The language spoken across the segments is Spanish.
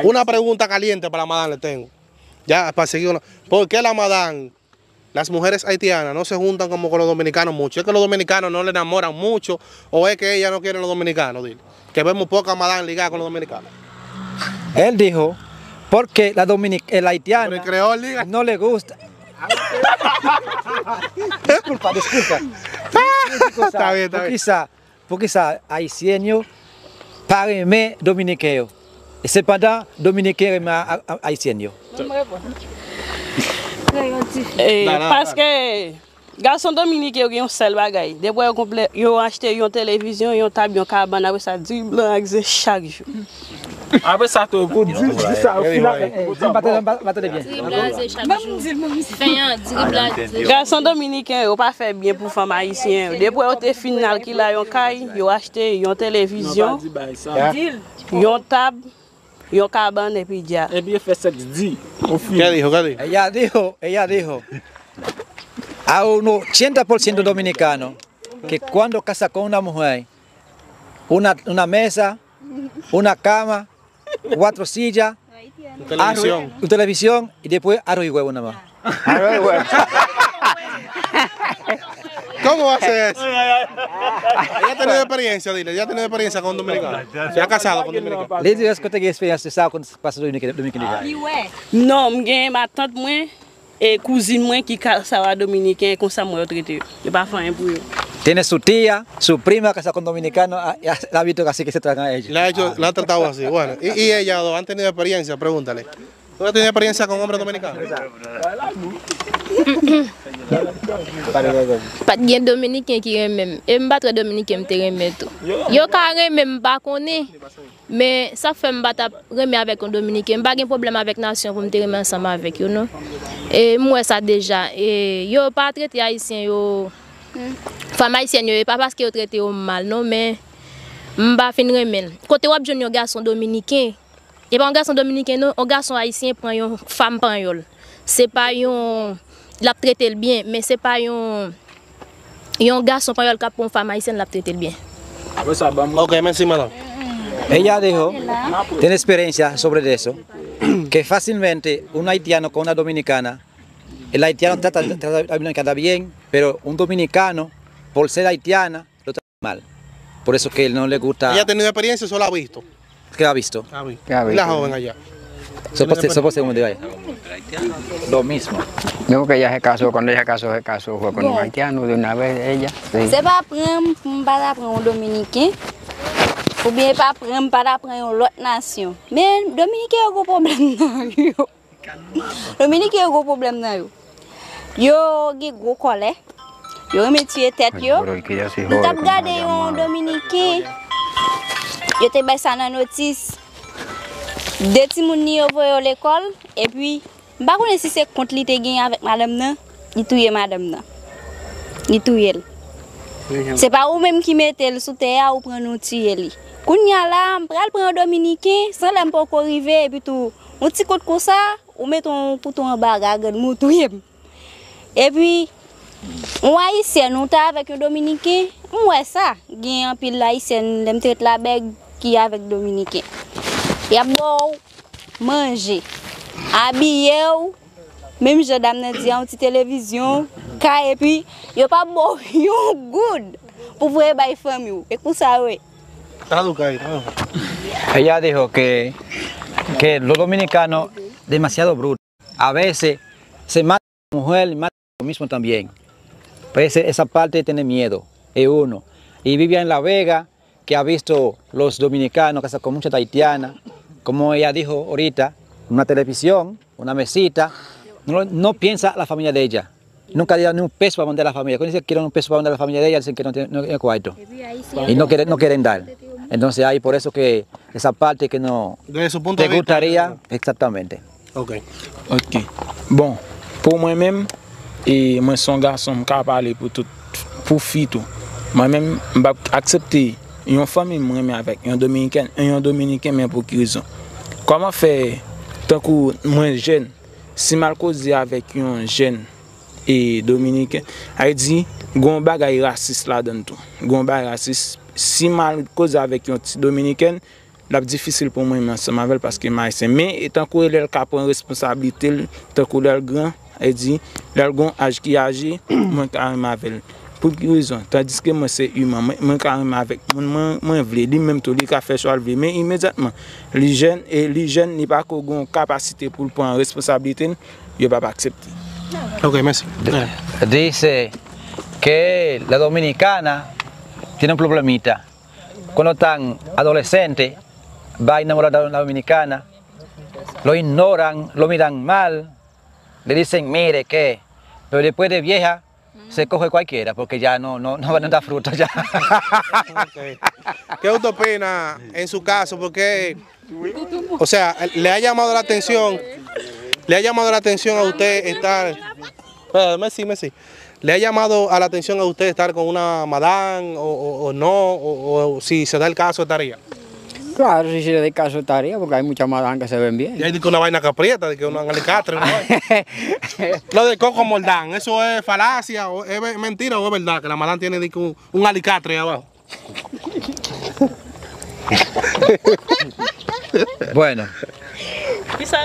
Una pregunta caliente para la madame le tengo. Ya, para seguir una. ¿Por qué la madame, las mujeres haitianas, no se juntan como con los dominicanos mucho? ¿Es que los dominicanos no le enamoran mucho o es que ella no quiere los dominicanos? Dile. Que vemos pocas madame ligadas con los dominicanos. Él dijo, porque la haitiana no le gusta. Disculpa. Está bien. Porque haitiano parle dominicain. Et cependant, dominicain mais haïtien. Parce que garçon dominicain ont un seul bagay. Depuis ils ont acheté une télévision, une table, une cabane avec ça du blanc avec chaque jour. Après ça, tu peux dire ça au final. Garçon dominicain, ils n'ont pas fait bien pour femmes haïtiennes. Depuis qu'ils ont final qui a une caille, ils ont acheté une télévision, une table. Yo cabana y puis ya. Et bien fait ça dit. ¿Qué dijo? Ella dijo a un 80% dominicano que cuando casa con una mujer, una mesa, una cama, 4 sillas, televisión y después arroz y huevo nada más. Arroz y huevo. ¿Cómo hace eso? Ella ha tenido experiencia, dile. Ella ha tenido experiencia con dominicanos. Se ha casado con dominicanos. Les deux, est-ce que tu as expérience de ça quand tu passes dominicain? Non, j'ai ma tante moi et cousine moi qui casent dominicain comme ça moi traité. Je pas faire pour eux. Tiene su tía, su prima casada con dominicano, la ha visto así que se tratan a ella. La ha tratado así. Bueno, y ella han tenido experiencia, pregúntale. ¿Tú has tenido experiencia con hombres dominicanos? Pas de dominicain qui aime même. Et me battre dominicain me remet tout. Yo carré même pas connaît. Mais ça fait me battre remet avec un dominicain. Pas de problème avec nation pour me remettre ensemble avec eux non. Et moi ça déjà et yo pas traité haïtien yo femme haïtienne yo pas parce que yo traité au mal non mais m'pa fin remet. Côté wap jeune garçon dominicain. Et pas un garçon dominicain non, un garçon haïtien prend une femme prend yo. C'est pas un l'a traité bien, mais c'est pas un garçon qui a pour une femme haïtienne l'a traité bien. Ok, merci madame. Ella dijo, tiene experiencia sobre eso, que fácilmente un haitiano con una dominicana, el haitiano trata a la dominicana bien, pero un dominicano, por ser haitiana, lo trata mal. Por eso que él no le gusta. ¿Ella ha tenido experiencia o solo ha visto? ¿Qué ha visto? ¿Y la joven allá? Lo mismo. Digo que ella se casó, cuando ella se casó fue con un haitiano de una vez ella. C'est pas prendre un dominicain ou bien pas prendre une autre nation. Mais dominicain a un problème dans yo. Dominicain a un problème dans yo. Yo a gros colère. Yo remettre tête yo. Nous t'a regardé un dominicain. Yo te baissé dans notice. Des petits moun ni voye à l'école et puis pas connait si c'est contre li te gagné avec madame nan, il touye madame nan. Il touye elle. C'est pas ou même qui mette elle sous terre ou prend nous tuer li. Kounya là, pral prend dominicain sans l'aime pas arriver et puis tout. On petit côté comme ça, ou met ton couteau en bagarre mou touye. Et puis on haïtien nous ta avec un dominicain, ouais ça, gagne un pile haïtien, l'aime traite la bègue qui avec dominicain. Y a bon manger, habiller, même je dame dit en petite télévision, et puis y a pas bon, yo good pour voir les famille. Et pour ça oui. Ella dijo que los dominicanos demasiado brutos. A veces se mata a la mujer y mata a lo mismo también. Pues esa parte tiene miedo, es uno. Y vive en La Vega, que ha visto los dominicanos casados con muchas haitianas, como ella dijo ahorita, una televisión, una mesita, no piensa la familia de ella. Nunca dio ni un peso para mandar a la familia. Cuando dice que quieren un peso para mandar a la familia de ella, dicen que no tiene cuarto. Y no quieren dar. Entonces hay por eso que esa parte que no te gustaría exactamente. Ok. Bon, pour moi-même, et moi son garçon, je peux parler pour fille tout. Moi-même, je vais accepter une famille avec un Dominicain mais pour quelle raison? Comment faire tant que moi jeune, si mal causé avec un jeune et Dominicain, elle dit gon bagay raciste là dedans tout. Gon bagay raciste. Si mal causé avec un petit Dominicain, la difficile pour moi ensemble avec parce que maïsien. Mais étant que elle a pris responsabilité, tant que elle grand, elle dit, elle gon âge qui âgé, moi carrément avec elle. Pour quelle raison? Tandis que moi c'est humain, moi carrément avec moi vle, lui même tout lui a fait choix lever, mais immédiatement les jeunes n'est pas qu'on capacité pour prendre responsabilité, il va pas accepter. Ok, merci. Dice que la dominicana tiene un problemita. Cuando están adolescentes, va a enamorar a una dominicana, lo ignoran, lo miran mal, le dicen, mire, ¿qué? Pero después de vieja, se coge cualquiera, porque ya no van a dar fruta ya. Okay. ¿Qué usted opina en su caso? Porque, o sea, le ha llamado la atención a usted estar... Messi. ¿Le ha llamado a la atención a usted estar con una madame o no? O si se da el caso, estaría? Claro, si se da el caso, estaría, porque hay muchas madames que se ven bien. Y hay una vaina que aprieta, de que un alicatre. Lo de Coco Moldán, ¿eso es falacia, o es mentira o es verdad? Que la madame tiene un alicatre ahí abajo. Bueno,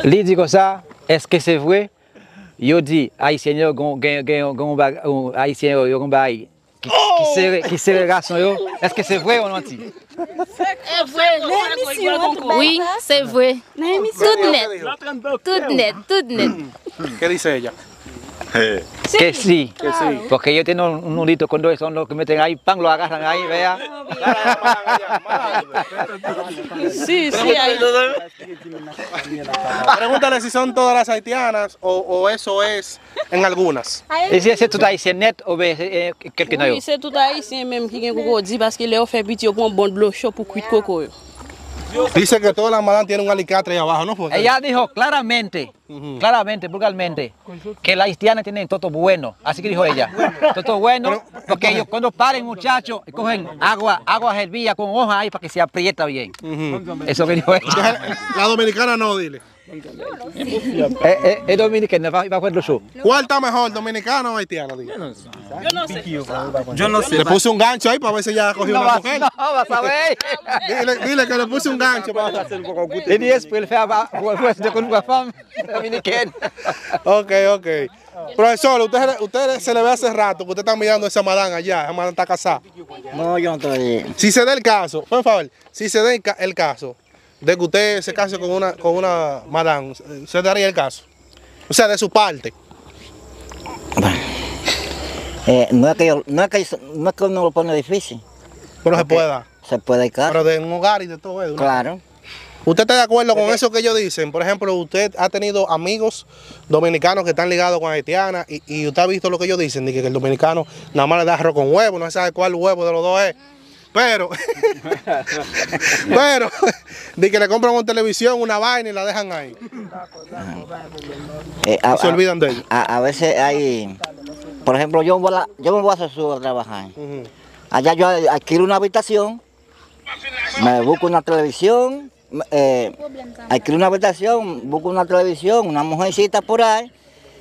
les digo ça, est-ce que c'est vrai? Yo dis, haïtien yo qui se garçon yo, est-ce que c'est vrai ou non? C'est vrai. Oui, c'est vrai. Tout net. ¿Qué dice ella? Que sí, porque yo tengo un nudito con dos, son los que meten ahí, pan, lo agarran ahí, vea. Sí, ahí. Pregúntale si son todas las haitianas o eso es en algunas. Et si c'est tout haïtien net ou bien quelqu'un d'autre? Oui, c'est tout haïtien même qui vient coco dit parce que les fait petit pour un bon de l'eau chaud pour cuire coco. Dice que todas las madames tienen un alicatre ahí abajo, ¿no? Ella dijo claramente, vulgarmente, que las haitianas tienen todo bueno. Así que dijo ella, todo bueno, porque ellos cuando paren muchachos, cogen agua hervida con hoja ahí para que se aprieta bien. Eso que dijo ella. La dominicana no, dile. Es dominicana, va a hacer lo show. ¿Cuál está mejor, dominicano o haitiano? Yo no sé. Le puse un gancho ahí para ver si ya cogió una mujer. No, vas a ver. Dile que le puse un gancho para hacer un poco. Et después, il fait de la femme dominicaine. Ok. Profesor, usted se le ve hace rato que usted está mirando a esa madame allá, esa madame está casada. No, yo no estoy... Si se da el caso, por favor, si se da el caso de que usted se case con una madame, ¿se daría el caso? O sea, de su parte. no es que uno lo pone difícil. Pero se puede dar. Se puede dar. Pero de un hogar y de todo eso. Claro. ¿Usted está de acuerdo con eso que ellos dicen? Por ejemplo, usted ha tenido amigos dominicanos que están ligados con haitianas y usted ha visto lo que ellos dicen, de que el dominicano nada más le da arroz con huevo, no sabe cuál huevo de los dos es. Pero, de que le compran una televisión, una vaina y la dejan ahí. Se olvidan de ellos. A veces hay, por ejemplo, yo me voy a Sosúa a trabajar. Allá yo adquiero una habitación, me busco una televisión, adquiero una habitación, busco una televisión, una mujercita por ahí,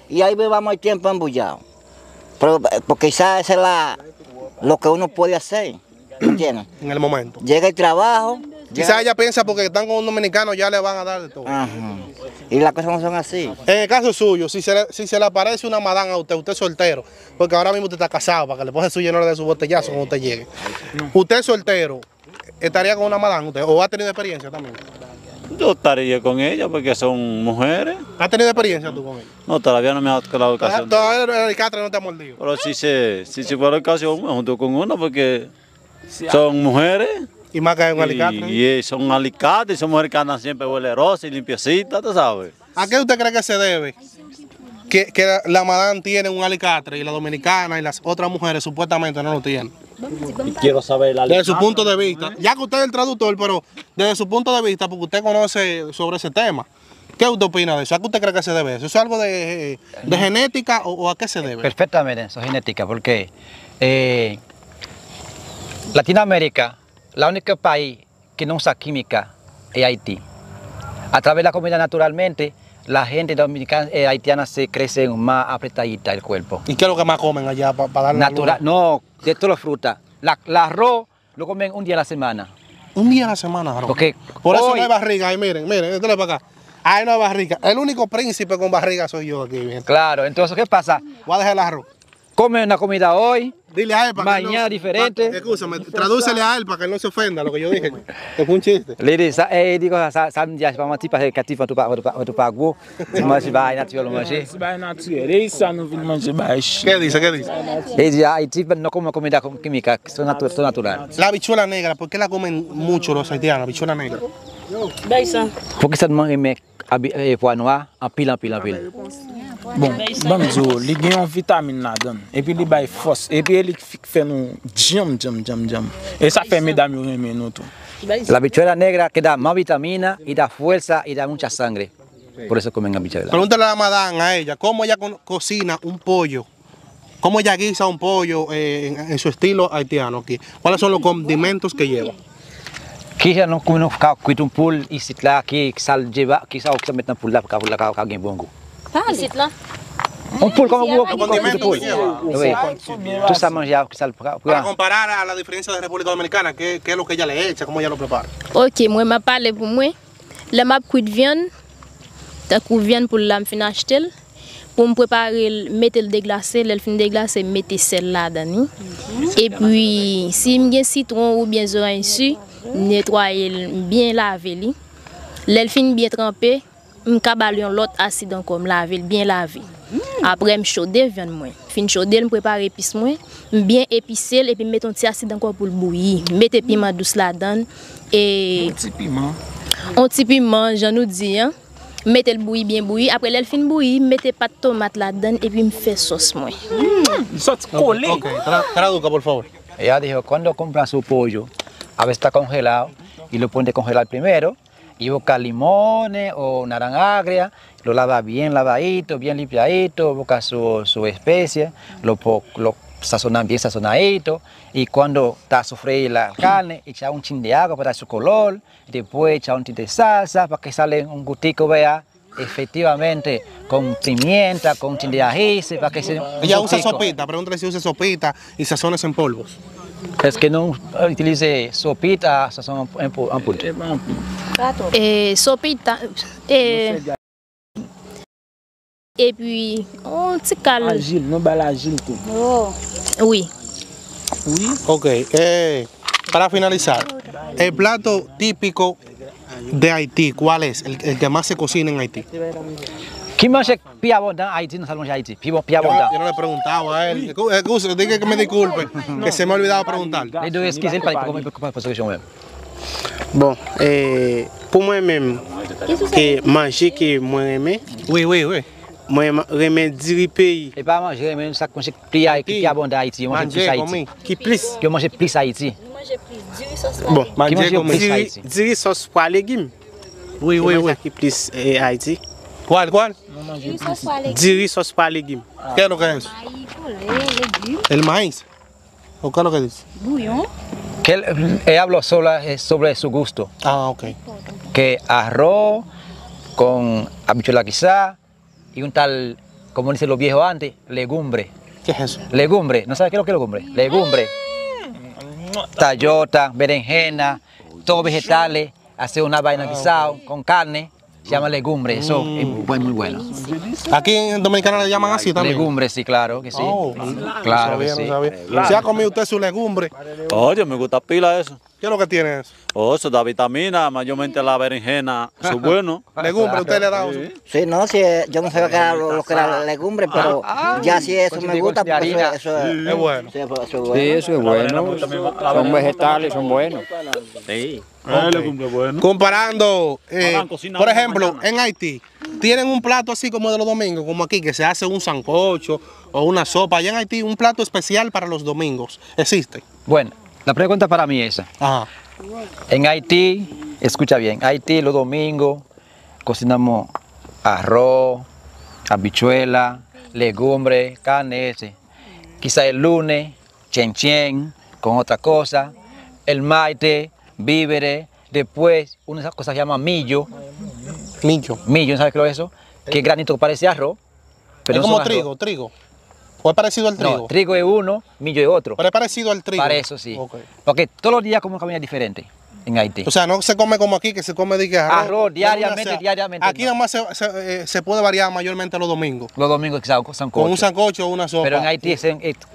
y ahí vamos el tiempo embullado. Pero, porque quizás eso es lo que uno puede hacer. ¿Entiendes? En el momento. Llega el trabajo. Quizás ella piensa porque están con un dominicano ya le van a dar de todo. Ajá. Y las cosas no son así. En el caso suyo, si se le aparece una madame a usted es soltero, porque ahora mismo usted está casado, para que le ponga su llenor de su botellazo cuando usted llegue. Usted es soltero, ¿estaría con una madame usted? ¿O ha tenido experiencia también? Yo estaría con ella porque son mujeres. ¿Has tenido experiencia tú con ella? No, todavía no me ha tocado la ocasión. Todavía el alicatre no te ha mordido. Pero si fuera ocasión, me junto con una porque son mujeres. Y más que hay un alicate. Y son alicates, son mujeres que andan siempre huelerosas y limpiecitas, tú sabes. ¿A qué usted cree que se debe que la madame tiene un alicate y la dominicana y las otras mujeres supuestamente no lo tienen? Y quiero saber la desde su punto de vista, ya que usted es el traductor, pero desde su punto de vista, porque usted conoce sobre ese tema, ¿qué usted opina de eso? ¿A qué usted cree que se debe eso? ¿Es algo de genética o a qué se debe? Perfectamente, eso es genética, porque Latinoamérica, el único país que no usa química es Haití. A través de la comida naturalmente, la gente dominicana, haitiana se crece más apretadita el cuerpo. ¿Y qué es lo que más comen allá para darle natural? No, de todas las frutas. El arroz lo comen un día a la semana. Un día a la semana, Harold. Porque por eso hoy- no hay barriga. Ahí, miren, déjale para acá. Ahí no hay barriga. El único príncipe con barriga soy yo aquí. Bien. Claro, entonces, ¿qué pasa? Voy a dejar el arroz. Come una comida hoy, Dile a él para que mañana no, diferente. Escúchame, tradúcele a él para que él no se ofenda lo que yo dije. Que fue un chiste. Lady, digo, samedi, je vais mentir parce que quand tu fais tu parcours, tu manges pas naturel manger. Si bay naturel, e sa nou vin manje bay chi. ¿Qué dice? ¿Qué dice? Et dit, Haïti no come comida química, son natural. La habichuela negra, ¿por qué la comen mucho los haitianos? La habichuela negra. Baysan. Porque ça demande pois noir en pile. Bon, bam zo, li gen yon vitamine la dan. E pi li bay fos. E pi li fè nou jam. E sa fè medam yo reme nou tou. La habichuela negra que da más vitamina y da fuerza y da mucha sangre. Por eso comen habichuela. Pregúntale a la madame, a ella, cómo ella cocina un pollo. Cómo ella guisa un pollo en su estilo haitiano aquí. ¿Cuáles son los condimentos que lleva? Qui já não come no cuit un poule ici là qui sal lleva qui ça que mettre poule là pour la gain bon goût. Ici là. Un poule comme Los condimentos que lleva. Oui. Tout ça manger que ça Para comparar a la diferencia de República Dominicana, ¿qué es lo que ella le echa? ¿Cómo ella lo prepara? Ok, moi m'a parlé pour moi. La m'a cuit viande. Ta coup viande pour la me fin acheter. Pour me préparer, mettre le déglacé, le fin déglacé, mettre sel là dedans. Et puis si me citron ou bien orange dessus, nettoyer bien laver li. Le fin bien trempé, me cabalion l'autre acide encore laver bien laver. Après me chaudé viande moi. Fin chaudé, me préparer épice moi, bien épicé et puis mettre un petit acide encore pour le bouillir. Mettre piment douce là-dedans et un petit piment, j'en nous dis hein. Mettez le bouilli bien bouilli. Après le fin bouilli, mettez pas de tomate là-dedans et puis me fait sauce moi. Sot kole. Ok, traduzca por favor. Ella dijo, cuando compra su pollo, a veces está congelado y lo pone a congelar primero y busca limones o naranja agria, lo lava bien lavadito, bien limpiadito, busca su especie, lo sazonan bien sazonadito y cuando está sofreír la carne, echa un chin de agua para dar su color, después echa un chin de salsa para que sale un gustico, vea, efectivamente, con pimienta, con chin de ají, para que se... Ella usa sopita, pregúntale si usa sopita y sazones en polvos. Es que no utilice sopita, sazón en polvo. Sopita. Et puis, on petit calme. Agile, nou bal agile tou. Oui. Ok, para finalizar, el plato típico de Haití, ¿cuál es? El que más se cocina en Haití. Qui mange plus abondant Haïti, no sabe manger Haïti. Plus Yo abondant. no le he preguntado a él. Excuse, diga que me disculpe, que se me ha olvidado preguntar. Les deux esquisses, pas pour poser question même. Bon, pour moi-même, que manger que moi aimé, Oui. moi remè diri pays Et pas manger, même ça mange plus abondant Haïti. On mange plus Manger Haïti. conmigo. qui plus. Qui mange plus Haïti. Bon, Qui Manger mange conmigo. plus Haïti. diri sauce pour légumes. Oui. Qui plus Haïti. ¿Cuál? Diri sauce pour légumes. ¿Qué es lo que es eso? El maíz. ¿O qué es lo que dice? Que él habló sobre su gusto. Ah, ok. Que arroz con habichuela quizá y un tal, como dicen los viejos antes, legumbre. ¿Qué es eso? Legumbre, ¿no sabes qué es lo que es legumbre? Legumbre, tallota, berenjena, todos vegetales, hacer una vaina guisado con carne, se llama legumbre, eso es muy bueno. Aquí en Dominicana le llaman así también. Legumbre, sí, claro que sí. Oh, Claro no que sabía, sí. no sabía. ¿Se ha comido usted su legumbre? Oye, me gusta pila eso. ¿Qué es lo que tiene eso? Oh, eso da vitamina, mayormente la berenjena, eso es bueno. Legumbre, usted le ha dado. Sí, no, si yo no sabía que era lo que era legumbre, pero ya si eso me gusta, pues eso Es bueno. sí, eso es bueno. Sí, eso es bueno. Son vegetales, son buenos. Sí. Comparando, cocina por una ejemplo, mañana. en Haití, tienen un plato así como de los domingos, como aquí, que se hace un sancocho o una sopa. Allá en Haití, un plato especial para los domingos. ¿Existe? Bueno, la pregunta para mí es esa. Ajá. En Haití, escucha bien, Haití los domingos cocinamos arroz, habichuela, legumbre, carne ese. Quizá el lunes, chen con otra cosa, el martes, víveres, después una cosa que se llama millo. Millo, ¿sabes qué es eso? Que es granito que parece arroz. Es no como son arroz. trigo. ¿O es parecido al trigo? No, trigo es uno, millo es otro. Pero es parecido al trigo. Para eso sí. Ok. Porque todos los días como comida diferente. en Haití. O sea, no se come como aquí, que se come de que arroz diariamente. Aquí no. nada más se puede variar mayormente los domingos. Los domingos sancocho. Con un sancocho o una sopa. Pero en Haití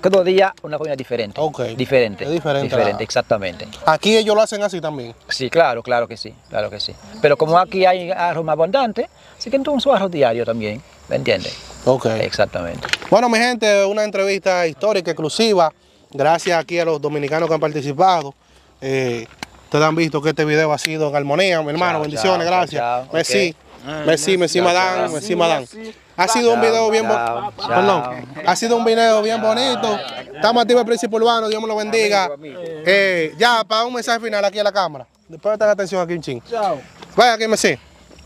cada día una comida diferente. Ok. Diferente. Es diferente. Exactamente. Aquí ellos lo hacen así también. Sí, claro que sí. Pero como aquí hay arroz más abundante, así que entonces arroz diario también, ¿me entiendes? Ok. Exactamente. Bueno, mi gente, una entrevista histórica, exclusiva. Gracias aquí a los dominicanos que han participado. Ustedes han visto que este video ha sido en armonía, mi hermano. Bendiciones, gracias. Merci, madame. Ha sido un video bien bonito. Ha sido un video bien bonito. Estamos activos en Príncipe Urbano, Dios me lo bendiga. Ya, para un mensaje final aquí a la cámara. Después de estar atención aquí un ching. Vaya aquí, Messi.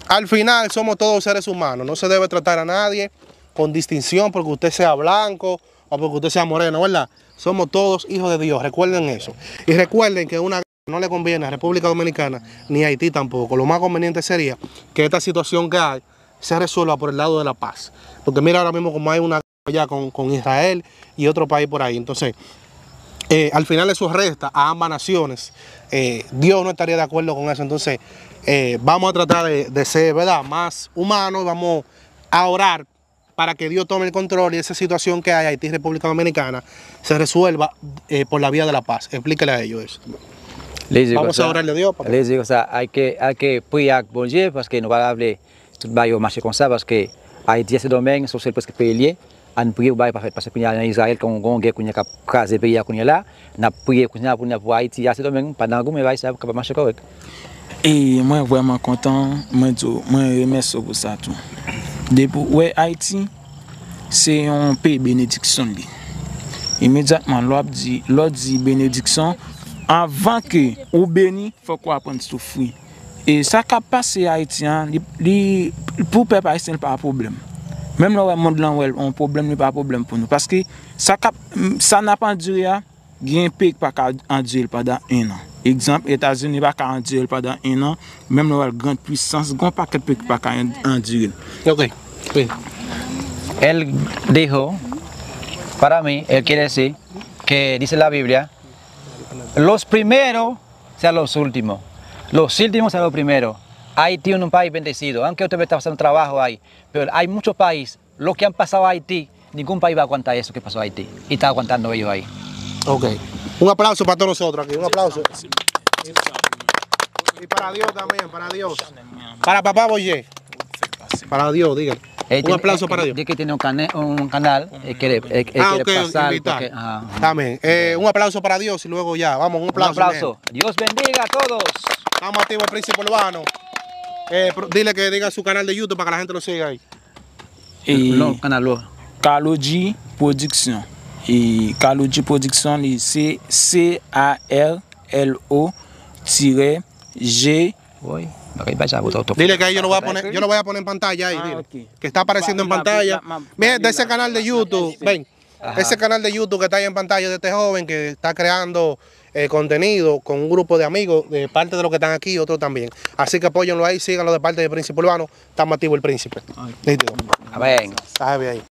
Al final somos todos seres humanos. No se debe tratar a nadie con distinción porque usted sea blanco o porque usted sea moreno, ¿verdad? Somos todos hijos de Dios, recuerden eso. Y recuerden que una guerra no le conviene a República Dominicana ni a Haití tampoco. Lo más conveniente sería que esta situación que hay se resuelva por el lado de la paz. Porque mira ahora mismo como hay una guerra ya con Israel y otro país por ahí. Entonces, al final eso resta a ambas naciones. Dios no estaría de acuerdo con eso. Entonces, vamos a tratar de ser, ¿verdad?, más humanos. Vamos a orar para que Dios tome el control y esa situación que hay Haití y República Dominicana se resuelva por la vía de la paz. Explíquele a ellos eso. Vamos a orarle a Dios. Les digo, hay que prier bon Dieu parce que nous va habler tout bail marcher comme ça parce que Haïti ce domaine sont celles presque payées en prier bail parce que en Israël quand on guerre qu'on a casé pays qu'on là n'a prier qu'on a pour Haïti à ce domaine pendant que me va ça capable marcher correct. Et moi vraiment content, moi remercie pour ça tout. Depuis ouais Haïti c'est un pays bénédiction li. Immédiatement l'autre dit bénédiction avant que ou béni faut qu'on apprenne souffrir. Et ça qui passe haïtien pour peuple haïtien pas un problème. Même le monde là un problème n'est pas un problème pour nous parce que ça n'a pas enduré il y a un pays qui pas endurer pendant 1 an. Exemple, États-Unis pas endurer pendant 1 an, même la grande puissance, grand paquet de pays qui pas endurer. OK. Sí. Él dijo, para mí, él quiere decir que dice la Biblia, los primeros sean los últimos sean los primeros. Haití es un país bendecido, aunque usted está pasando trabajo ahí, pero hay muchos países, los que han pasado a Haití, ningún país va a aguantar eso que pasó a Haití, y está aguantando ellos ahí. Ok. Un aplauso para todos nosotros aquí, un aplauso. Y para Dios también, para Dios. Para papá Boyé. Para Dios, dígale. Un aplauso para Dios. Dice que tiene un canal, quiere pasar. Porque, también. Un aplauso para Dios y luego ya. Vamos, un aplauso. Un aplauso. Dios bendiga a todos. Estamos activos en Príncipe Urbano. Dile que diga su canal de YouTube para que la gente lo siga ahí. Et Carlo-G Production. Et Carlo-G Production, c'est CARLO-G. Dile que ahí yo lo voy a poner en pantalla ahí, dile, okay. Que está apareciendo en pantalla. Miren, de ese canal de YouTube, ven, ese canal de YouTube que está ahí en pantalla de este joven que está creando contenido con un grupo de amigos, de parte de los que están aquí y otros también. Así que apóyenlo ahí, síganlo de parte de Príncipe Urbano. Estamos activos el Príncipe. Amén. Está bien ahí.